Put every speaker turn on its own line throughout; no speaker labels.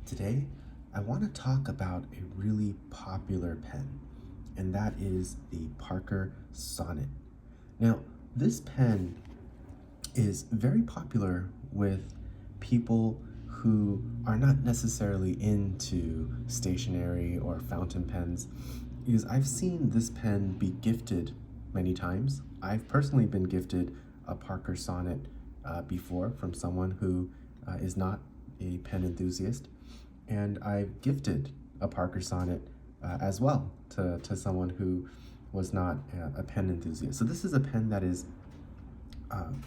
Today, I want to talk about a really popular pen, and that is the Parker Sonnet. Now, this pen is very popular with people who are not necessarily into stationery or fountain pens, because I've seen this pen be gifted many times. I've personally been gifted a Parker Sonnet before from someone who is not a pen enthusiast, and I've gifted a Parker Sonnet as well to someone who was not a pen enthusiast. So this is a pen that is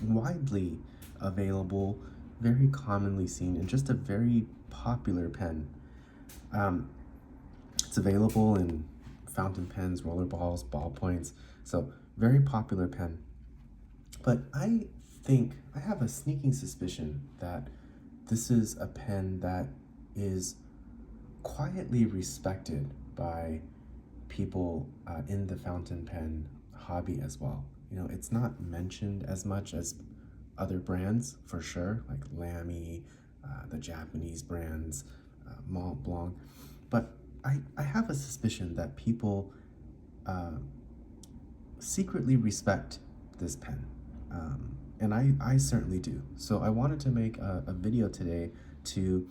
widely available, very commonly seen, and just a very popular pen. Um, it's available in fountain pens, roller balls, ballpoints, so very popular pen. But I have a sneaking suspicion that this is a pen that is quietly respected by people in the fountain pen hobby as well. It's not mentioned as much as other brands for sure, like Lamy, the Japanese brands, Mont Blanc. But I have a suspicion that people secretly respect this pen. And I certainly do. So I wanted to make a video today to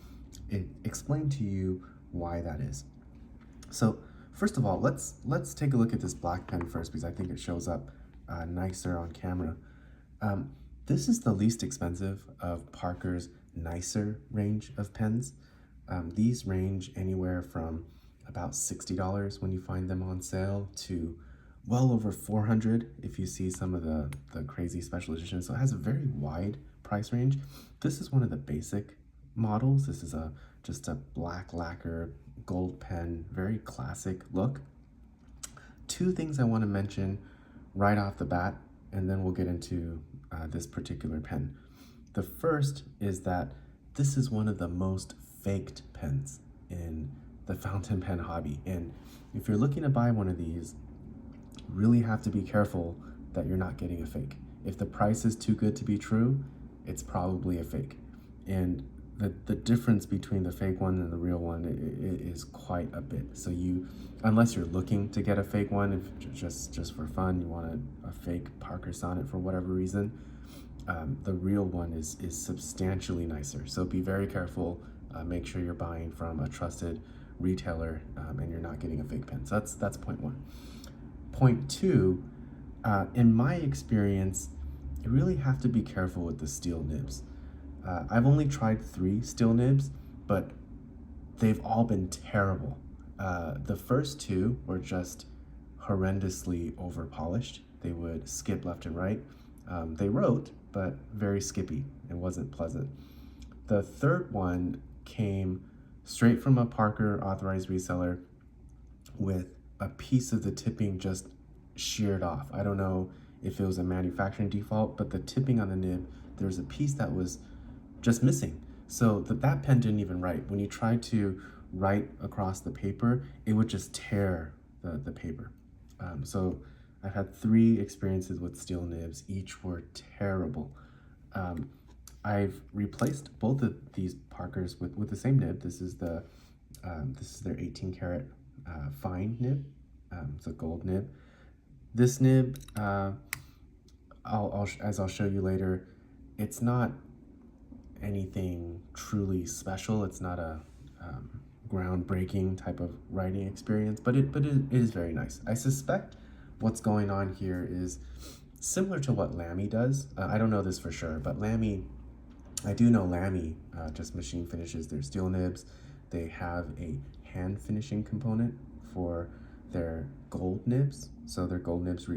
explain to you why that is. So first of all, let's take a look at this black pen first, because I think it shows up nicer on camera. This is the least expensive of Parker's nicer range of pens. These range anywhere from about $60 when you find them on sale to well over $400 if you see some of the crazy special editions. So it has a very wide price range. This is one of the basic models. This is just a black lacquer gold pen, very classic look. Two things I want to mention right off the bat, and then we'll get into this particular pen. The first is that this is one of the most faked pens in the fountain pen hobby, and if you're looking to buy one of these, really have to be careful that you're not getting a fake. If the price is too good to be true, it's probably a fake. And the difference between the fake one and the real one is quite a bit. So unless you're looking to get a fake one, if just for fun, you want a fake Parker Sonnet for whatever reason, the real one is substantially nicer. So be very careful. Make sure you're buying from a trusted retailer and you're not getting a fake pen. So that's point one. Point two, in my experience, you really have to be careful with the steel nibs. I've only tried 3 steel nibs, but they've all been terrible. The first 2 were just horrendously over polished. They would skip left and right. They wrote, but very skippy. It wasn't pleasant. The third one came straight from a Parker authorized reseller with a piece of the tipping just sheared off. I don't know if it was a manufacturing default, but the tipping on the nib, there was a piece that was just missing. So that pen didn't even write. When you tried to write across the paper, it would just tear the paper. So I've had 3 experiences with steel nibs. Each were terrible. I've replaced both of these Parkers with the same nib. This is their 18 karat fine nib. It's a gold nib. This nib, as I'll show you later, it's not anything truly special. It's not a groundbreaking type of writing experience, but it is very nice. I suspect what's going on here is similar to what Lamy does. I don't know this for sure, but I do know Lamy just machine finishes their steel nibs. They have a hand finishing component for their gold nibs, so their gold nibs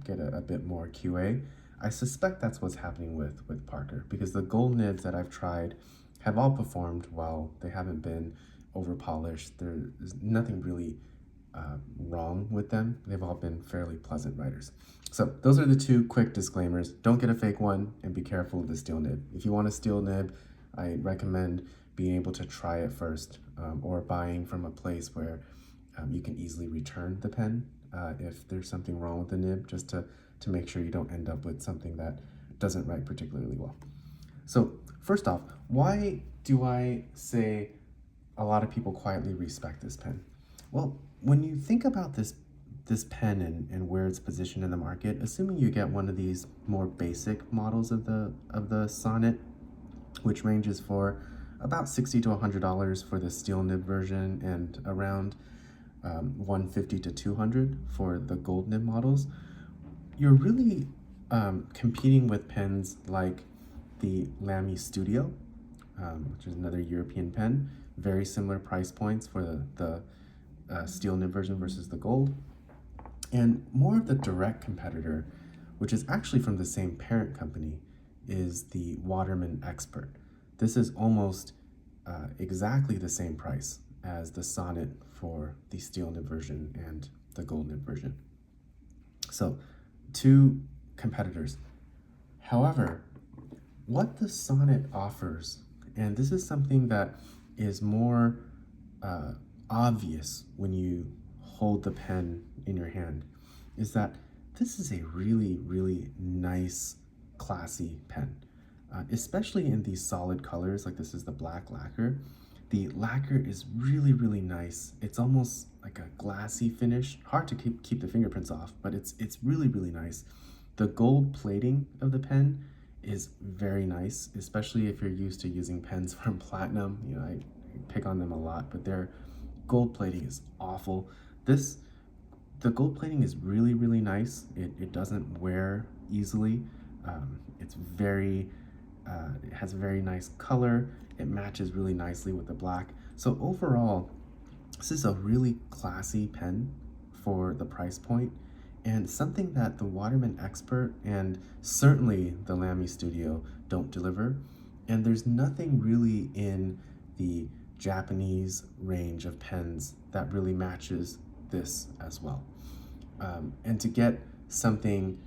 get a bit more QA. I suspect that's what's happening with Parker, because the gold nibs that I've tried have all performed well. They haven't been over polished. There's nothing really wrong with them. They've all been fairly pleasant writers. So those are the 2 quick disclaimers. Don't get a fake one, and be careful of the steel nib. If you want a steel nib, I recommend being able to try it first, or buying from a place where you can easily return the pen if there's something wrong with the nib, just to make sure you don't end up with something that doesn't write particularly well. So first off, why do I say a lot of people quietly respect this pen. Well, when you think about this pen and where it's positioned in the market, assuming you get one of these more basic models of the Sonnet, which ranges for about $60 to $100 for the steel nib version and around $150 to $200 for the gold nib models, you're really competing with pens like the Lamy Studio, which is another European pen. Very similar price points for the steel nib version versus the gold. And more of the direct competitor, which is actually from the same parent company, is the Waterman Expert. This is almost exactly the same price as the Sonnet for the steel nib version and the gold nib version. So, two competitors. However, what the Sonnet offers, and this is something that is more obvious when you hold the pen in your hand, is that this is a really, really nice, classy pen. Especially in these solid colors, like this is the black lacquer. The lacquer is really, really nice. It's almost like a glassy finish. Hard to keep the fingerprints off, but it's really, really nice. The gold plating of the pen is very nice, especially if you're used to using pens from platinum. You know, I pick on them a lot, but their gold plating is awful. The gold plating is really, really nice. It doesn't wear easily. It's very, it has a very nice color. It matches really nicely with the black. So overall, this is a really classy pen for the price point, and something that the Waterman Expert and certainly the Lamy Studio don't deliver. And there's nothing really in the Japanese range of pens that really matches this as well. And to get something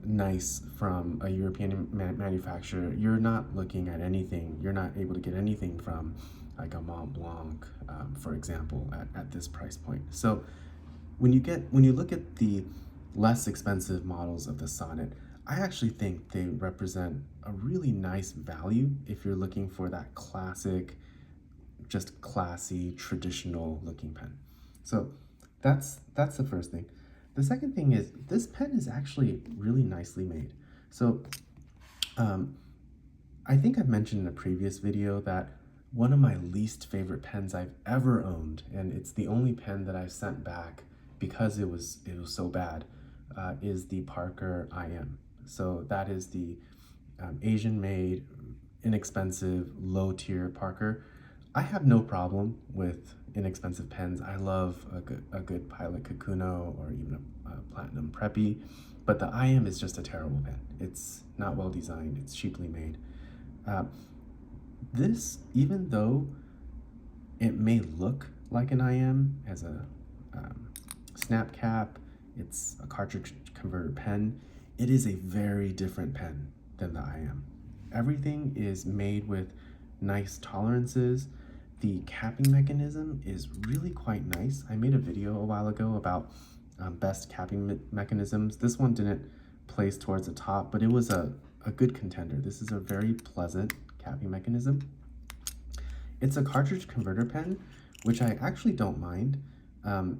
nice from a European manufacturer, you're not looking at anything, you're not able to get anything from like a Mont Blanc, for example, at this price point. So when you look at the less expensive models of the Sonnet, I actually think they represent a really nice value if you're looking for that classic, just classy, traditional looking pen. So that's the first thing. The second thing is this pen is actually really nicely made. So I think I've mentioned in a previous video that one of my least favorite pens I've ever owned, and it's the only pen that I've sent back because it was so bad, is the Parker IM. So that is the Asian-made, inexpensive, low-tier Parker. I have no problem with inexpensive pens. I love a good Pilot Kakuno or even a Platinum Preppy, but the IM is just a terrible pen. It's not well designed, it's cheaply made. This, even though it may look like an IM, as a snap cap, it's a cartridge converter pen, it is a very different pen than the IM. Everything is made with nice tolerances. The capping mechanism is really quite nice. I made a video a while ago about best capping mechanisms. This one didn't place towards the top, but it was a good contender. This is a very pleasant capping mechanism. It's a cartridge converter pen, which I actually don't mind.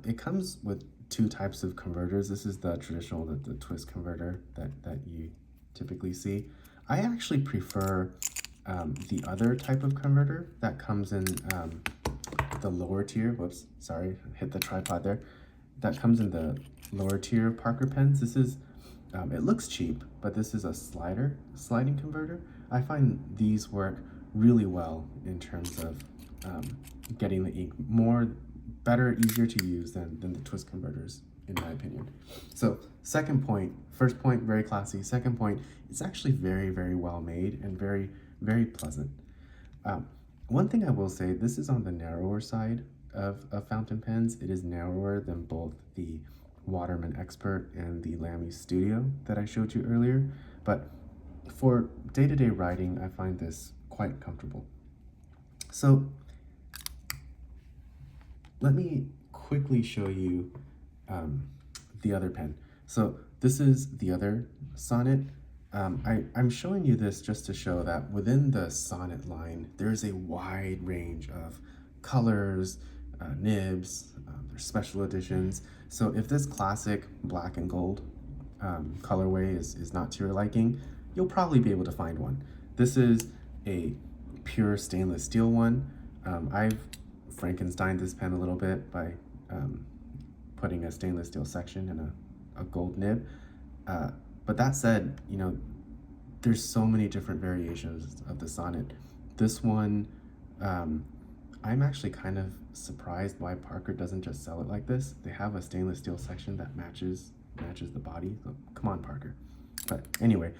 It comes with two types of converters. This is the traditional, the twist converter that you typically see. I actually prefer the other type of converter that comes in the lower tier. Whoops, sorry, hit the tripod there. That comes in the lower tier of Parker pens. This is, it looks cheap, but this is a sliding converter. I find these work really well in terms of getting the ink better, easier to use than the twist converters, in my opinion. So second point, first point, very classy. Second point, it's actually very, very well made and very, very pleasant. One thing I will say, this is on the narrower side of fountain pens. It is narrower than both the Waterman Expert and the Lamy Studio that I showed you earlier, but for day-to-day writing, I find this quite comfortable. So let me quickly show you the other pen. So this is the other Sonnet. I'm showing you this just to show that within the Sonnet line, there's a wide range of colors, nibs, there's special editions. So if this classic black and gold colorway is not to your liking, you'll probably be able to find one. This is a pure stainless steel one. I've Frankensteined this pen a little bit by putting a stainless steel section and a gold nib. But that said, you know, there's so many different variations of the Sonnet. This one, I'm actually kind of surprised why Parker doesn't just sell it like this. They have a stainless steel section that matches the body. So come on, Parker. But anyway,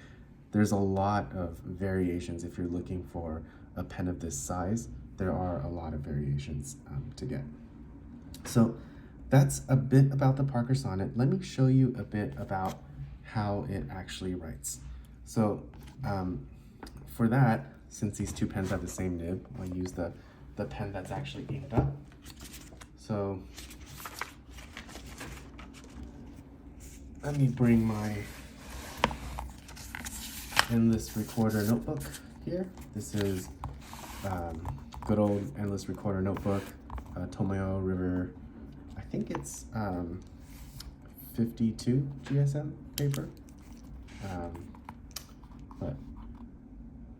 there's a lot of variations. If you're looking for a pen of this size, there are a lot of variations to get. So that's a bit about the Parker Sonnet. Let me show you a bit about how it actually writes. So for that, since these two pens have the same nib, I'll use the pen that's actually inked up. So let me bring my Endless Recorder notebook here. This is good old Endless Recorder notebook, Tomoyo River. I think it's 52 GSM paper. But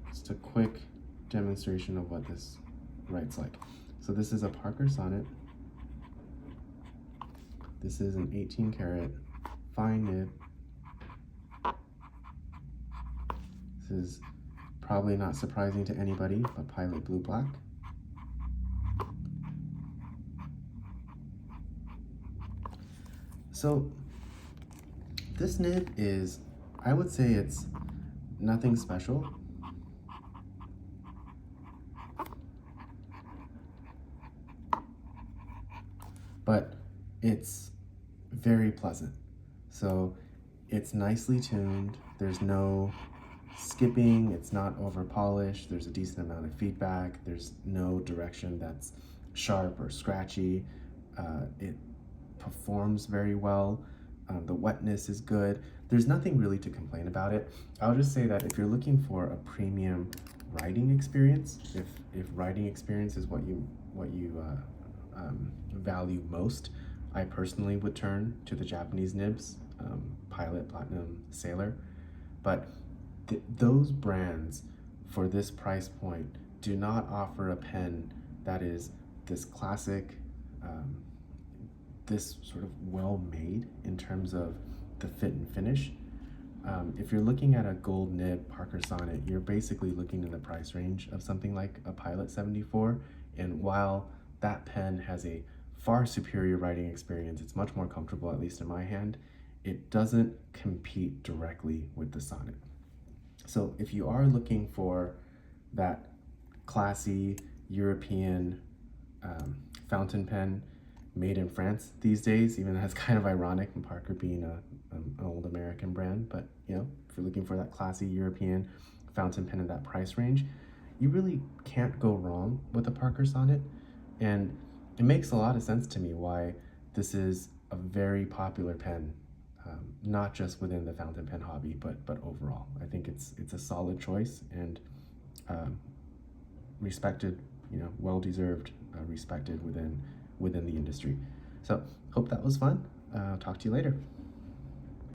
just a quick demonstration of what this writes like. So this is a Parker Sonnet. This is an 18 karat fine nib. This is probably not surprising to anybody, but Pilot Blue Black. So this nib is, I would say it's nothing special. But it's very pleasant. So it's nicely tuned. There's no skipping. It's not over polished. There's a decent amount of feedback. There's no direction that's sharp or scratchy. It performs very well. The wetness is good. There's nothing really to complain about it. I'll just say that if you're looking for a premium writing experience, if writing experience is what you value most, I personally would turn to the Japanese nibs, Pilot, Platinum, Sailor. But those brands for this price point do not offer a pen that is this classic, this sort of well-made in terms of the fit and finish. If you're looking at a gold nib Parker Sonnet, you're basically looking in the price range of something like a Pilot 74. And while that pen has a far superior writing experience, it's much more comfortable, at least in my hand, it doesn't compete directly with the Sonnet. So if you are looking for that classy European fountain pen made in France these days, even though it's kind of ironic, and Parker being an old American brand, but you know, if you're looking for that classy European fountain pen in that price range, you really can't go wrong with a Parker Sonnet. And it makes a lot of sense to me why this is a very popular pen, not just within the fountain pen hobby, but overall. I think it's a solid choice and respected, you know, well-deserved, respected within the industry. So hope that was fun. Talk to you later.